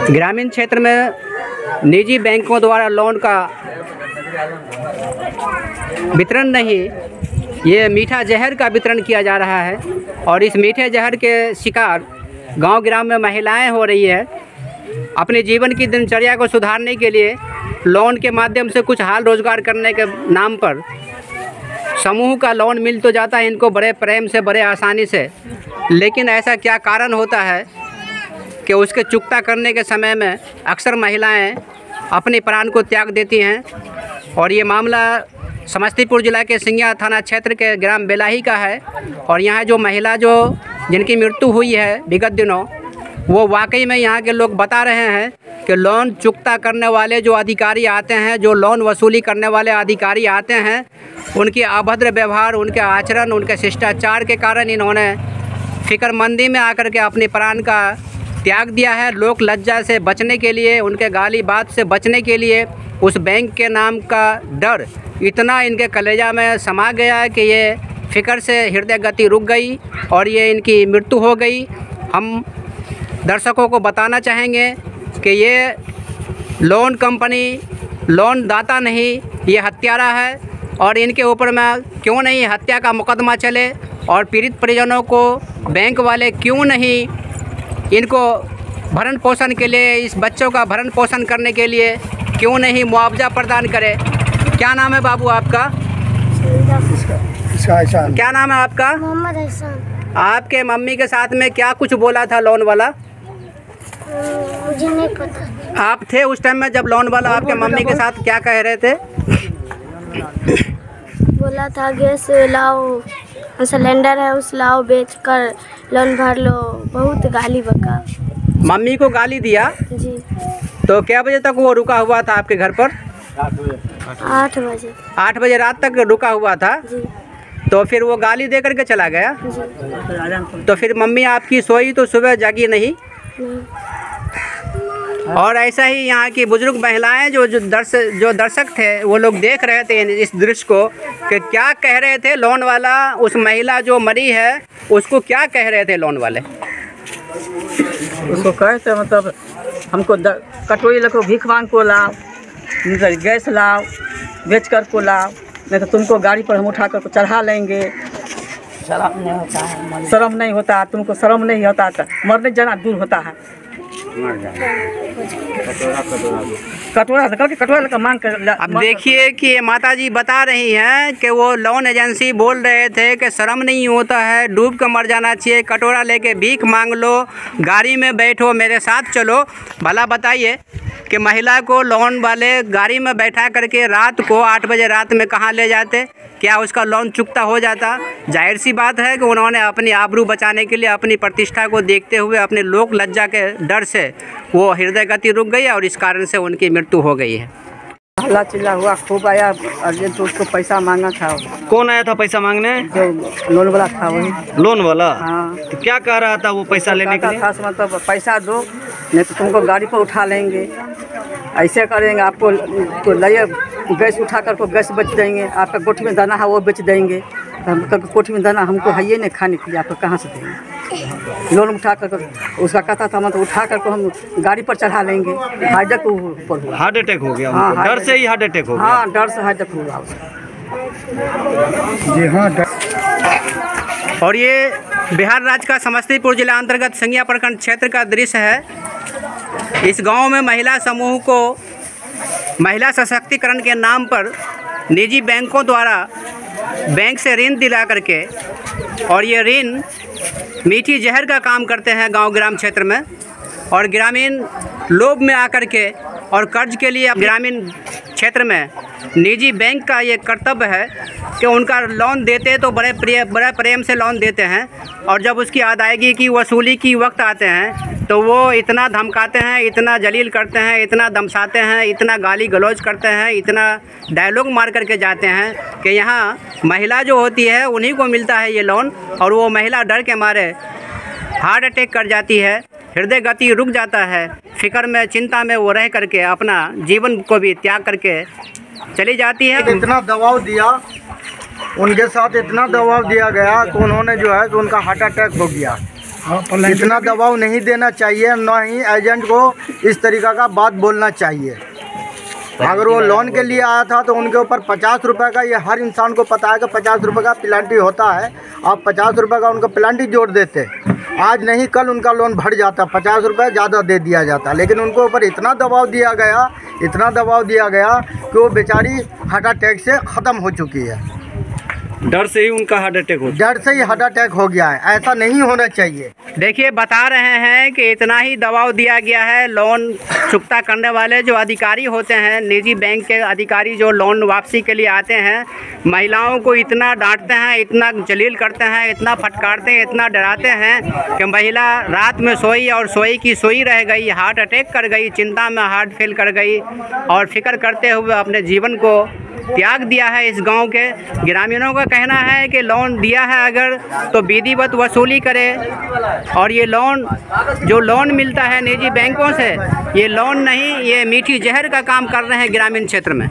ग्रामीण क्षेत्र में निजी बैंकों द्वारा लोन का वितरण नहीं, ये मीठा जहर का वितरण किया जा रहा है और इस मीठे जहर के शिकार गांव ग्राम में महिलाएं हो रही है। अपने जीवन की दिनचर्या को सुधारने के लिए लोन के माध्यम से कुछ हाल रोजगार करने के नाम पर समूह का लोन मिल तो जाता है इनको बड़े प्रेम से, बड़े आसानी से, लेकिन ऐसा क्या कारण होता है कि उसके चुकता करने के समय में अक्सर महिलाएं अपने प्राण को त्याग देती हैं। और ये मामला समस्तीपुर जिला के सिंघिया थाना क्षेत्र के ग्राम बेलाही का है और यहाँ जो महिला जिनकी मृत्यु हुई है विगत दिनों, वो वाकई में यहाँ के लोग बता रहे हैं कि लोन चुकता करने वाले जो अधिकारी आते हैं, जो लोन वसूली करने वाले अधिकारी आते हैं, उनके अभद्र व्यवहार, उनके आचरण, उनके शिष्टाचार के कारण इन्होंने फिक्रमंदी में आकर के अपने प्राण का त्याग दिया है। लोक लज्जा से बचने के लिए, उनके गाली बात से बचने के लिए उस बैंक के नाम का डर इतना इनके कलेजा में समा गया है कि ये फिक्र से हृदय गति रुक गई और ये इनकी मृत्यु हो गई। हम दर्शकों को बताना चाहेंगे कि ये लोन कंपनी लोन दाता नहीं, ये हत्यारा है और इनके ऊपर में क्यों नहीं हत्या का मुकदमा चले और पीड़ित परिजनों को बैंक वाले क्यों नहीं इनको भरण पोषण के लिए, इस बच्चों का भरण पोषण करने के लिए क्यों नहीं मुआवजा प्रदान करे। क्या नाम है बाबू आपका? क्या नाम है आपका? मोहम्मद हसन। आपके मम्मी के साथ में क्या कुछ बोला था लोन वाला? मुझे नहीं पता। आप थे उस टाइम में जब लोन वाला आपके मम्मी के साथ क्या कह रहे थे? बोला था गैस लाओ, सिलेंडर है उस लाओ, बेच कर लोन भर लो। बहुत गाली बका। मम्मी को गाली दिया जी। तो क्या बजे तक वो रुका हुआ था आपके घर पर? 8 बजे। 8 बजे रात तक रुका हुआ था। जी। तो फिर वो गाली दे करके चला गया। जी। तो फिर मम्मी आपकी सोई तो सुबह जागी नहीं। और ऐसा ही यहाँ की बुजुर्ग महिलाएं जो दर्शक थे वो लोग देख रहे थे इस दृश्य को कि क्या कह रहे थे लोन वाला, उस महिला जो मरी है उसको क्या कह रहे थे लोन वाले? उसको कहे थे मतलब हमको कटोरी लेकर भीख मांग को लाओ, गैस लाओ, बेच कर को लाओ, नहीं तो तुमको गाड़ी पर हम उठा कर चढ़ा लेंगे। शर्म नहीं होता है, शर्म नहीं होता, तुमको शर्म नहीं होता, मरने जाना दूर होता है। कटोरा लेकर मांग कर। अब देखिए कि ये माता जी बता रही हैं कि वो लोन एजेंसी बोल रहे थे कि शर्म नहीं होता है, डूब कर मर जाना चाहिए, कटोरा लेके भीख मांग लो, गाड़ी में बैठो, मेरे साथ चलो। भला बताइए कि महिला को लोन वाले गाड़ी में बैठा करके रात को 8 बजे रात में कहाँ ले जाते? क्या उसका लोन चुकता हो जाता? जाहिर सी बात है कि उन्होंने अपनी आबरू बचाने के लिए, अपनी प्रतिष्ठा को देखते हुए, अपने लोक लज्जा के डर से वो हृदय गति रुक गई और इस कारण से उनकी मृत्यु हो गई है। हल्ला चिल्ला हुआ, खूब आया अर्जेंट, तो उसको पैसा मांगा था। कौन आया था पैसा मांगने? जो लोन वाला था वही। लोन वाला? हाँ। तो क्या कह रहा था वो पैसा लेने के लिए? मतलब पैसा दो नहीं तो तुमको गाड़ी पर उठा लेंगे, ऐसे करेंगे, आपको लाइए गैस उठा कर को गैस बेच देंगे, आपका कोठी में दाना है वो बेच देंगे। हम कोठी में दाना हमको है ये नहीं खाने के लिए, आपको कहाँ से देंगे? लोन उठा कर उसका कहता था मतलब उठा कर को हम गाड़ी पर चढ़ा लेंगे। हार्ट अटैक ऊपर हुआ। हार्ट अटैक हो गया? हाँ, डर से ही हार्ट अटैक हो गया? हाँ, डर से हार्ट अटैक हुआ उसका। जी हाँ। और ये बिहार राज्य का समस्तीपुर जिला अंतर्गत सिंघिया प्रखंड क्षेत्र का दृश्य है। इस गांव में महिला समूह को महिला सशक्तिकरण के नाम पर निजी बैंकों द्वारा बैंक से ऋण दिला करके, और ये ऋण मीठी जहर का काम करते हैं गांव ग्राम क्षेत्र में, और ग्रामीण लोभ में आकर के और कर्ज के लिए ग्रामीण क्षेत्र में निजी बैंक का ये कर्तव्य है कि उनका लोन देते तो बड़े प्रेम से लोन देते हैं और जब उसकी अदायगी की वसूली की वक्त आते हैं तो वो इतना धमकाते हैं, इतना जलील करते हैं, इतना दमसाते हैं, इतना गाली गलौज करते हैं, इतना डायलॉग मार करके जाते हैं कि यहाँ महिला जो होती है उन्हीं को मिलता है ये लोन, और वो महिला डर के मारे हार्ट अटैक कर जाती है, हृदय गति रुक जाता है, फिक्र में, चिंता में वो रह करके अपना जीवन को भी त्याग करके चली जाती है। इतना दबाव दिया, उनके साथ इतना दबाव दिया गया कि उन्होंने जो है कि उनका हार्ट अटैक हो गया। इतना दबाव नहीं देना चाहिए, न ही एजेंट को इस तरीक़ा का बात बोलना चाहिए। अगर वो लोन के लिए आया था तो उनके ऊपर 50 रुपये का, ये हर इंसान को पता है कि 50 रुपये का पेनल्टी होता है। आप 50 रुपये का उनका पेनल्टी जोड़ देते, आज नहीं कल उनका लोन भर जाता, 50 रुपये ज़्यादा दे दिया जाता। लेकिन उनके ऊपर इतना दबाव दिया गया, इतना दबाव दिया गया कि वो बेचारी हार्ट अटैक से ख़त्म हो चुकी है। डर से ही उनका हार्ट अटैक हो, डर से ही हार्ट अटैक हो गया है। ऐसा नहीं होना चाहिए। देखिए, बता रहे हैं कि इतना ही दबाव दिया गया है। लोन चुकता करने वाले जो अधिकारी होते हैं, निजी बैंक के अधिकारी जो लोन वापसी के लिए आते हैं, महिलाओं को इतना डांटते हैं, इतना जलील करते हैं, इतना फटकारते हैं, इतना डराते हैं कि महिला रात में सोई और सोई की सोई रह गई, हार्ट अटैक कर गई, चिंता में हार्ट फेल कर गई और फिक्र करते हुए अपने जीवन को त्याग दिया है। इस गांव के ग्रामीणों का कहना है कि लोन दिया है अगर तो विधिवत वसूली करे, और ये लोन जो लोन मिलता है निजी बैंकों से, ये लोन नहीं, ये मीठी जहर का काम कर रहे हैं ग्रामीण क्षेत्र में।